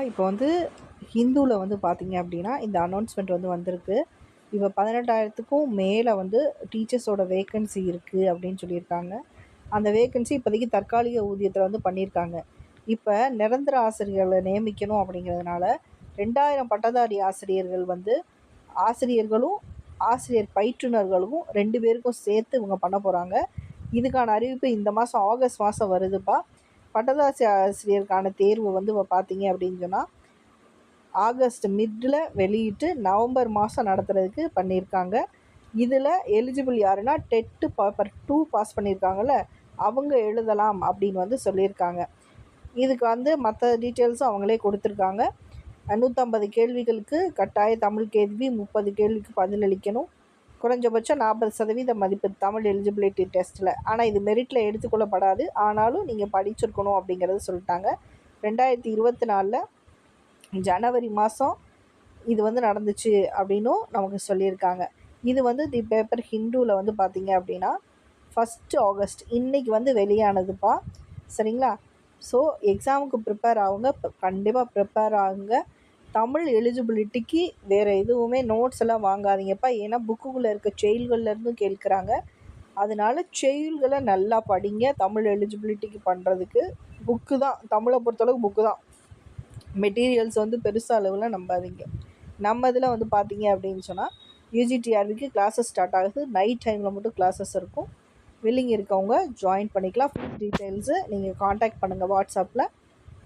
இப்போ வந்து ஹிந்துவில் வந்து பார்த்தீங்க அப்படின்னா இந்த அனௌன்ஸ்மெண்ட் வந்து வந்திருக்கு. இப்போ 18,000க்கும் மேலே வந்து டீச்சர்ஸோட வேக்கன்சி இருக்குது அப்படின்னு சொல்லியிருக்காங்க. அந்த வேக்கன்சி இப்போதைக்கு தற்காலிக ஊதியத்தில் வந்து பண்ணியிருக்காங்க. இப்போ நிரந்தர ஆசிரியர்களை நியமிக்கணும் அப்படிங்கிறதுனால 2000 பட்டதாரி ஆசிரியர்கள் வந்து ஆசிரியர்களும் ஆசிரியர் பயிற்றுனர்களும் 2 பேருக்கும் சேர்த்து இவங்க பண்ண போகிறாங்க. இதுக்கான அறிவிப்பு இந்த மாதம் ஆகஸ்ட் மாதம் வருதுப்பா. பட்டதாரி ஆசிரியருக்கான தேர்வு வந்து பார்த்தீங்க அப்படின்னு சொன்னால் ஆகஸ்ட் மிட்டில் வெளியிட்டு நவம்பர் மாதம் நடத்துறதுக்கு பண்ணியிருக்காங்க. இதில் எலிஜிபிள் யாருன்னா டெட்டு பேப்பர் 2 பாஸ் பண்ணியிருக்காங்கல்ல அவங்க எழுதலாம் அப்படின்னு வந்து சொல்லியிருக்காங்க. இதுக்கு வந்து மற்ற டீட்டெயில்ஸும் அவங்களே கொடுத்துருக்காங்க. 150 கேள்விகளுக்கு கட்டாய தமிழ் கேள்வி, 30 கேள்விக்கு பதிலளிக்கணும். குறைஞ்சபட்சம் 40% மதிப்பு தமிழ் எலிஜிபிலிட்டி டெஸ்ட்டில். ஆனால் இது மெரிட்டில் எடுத்துக்கொள்ளப்படாது. ஆனாலும் நீங்கள் படிச்சிருக்கணும் அப்படிங்கிறது சொல்லிட்டாங்க. 2024 ஜனவரி மாதம் இது வந்து நடந்துச்சு அப்படின்னும் நமக்கு சொல்லியிருக்காங்க. இது வந்து தி பேப்பர் ஹிந்துவில் வந்து பார்த்திங்க அப்படின்னா 1 ஆகஸ்ட் இன்றைக்கி வந்து வெளியானதுப்பா. சரிங்களா? ஸோ எக்ஸாமுக்கு ப்ரிப்பேர் ஆகுங்க, கண்டிப்பாக ப்ரிப்பேர் ஆகுங்க. தமிழ் எலிஜிபிலிட்டிக்கு வேறு எதுவுமே நோட்ஸ் எல்லாம் வாங்காதீங்கப்பா. ஏன்னா புக்குக்குள்ளே இருக்க செயல்கள்லேருந்தும் கேட்குறாங்க. அதனால செயல்களை நல்லா படிங்க. தமிழ் எலிஜிபிலிட்டிக்கு பண்ணுறதுக்கு புக்கு தான், தமிழை பொறுத்தளவுக்கு புக்கு தான். மெட்டீரியல்ஸ் வந்து பெருசாக அளவில் நம்பாதீங்க. நம்ம இதில் வந்து பார்த்தீங்க அப்படின்னு சொன்னால் யூஜிடிஆர்பிக்கு கிளாஸஸ் ஸ்டார்ட் ஆகுது. நைட் டைமில் மட்டும் கிளாஸஸ் இருக்கும். வில்லிங் இருக்கவங்க ஜாயின் பண்ணிக்கலாம். ஃபுல் டீட்டெயில்ஸு நீங்கள் காண்டாக்ட் பண்ணுங்கள் வாட்ஸ்அப்பில்.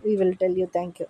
We will tell you. Thank you.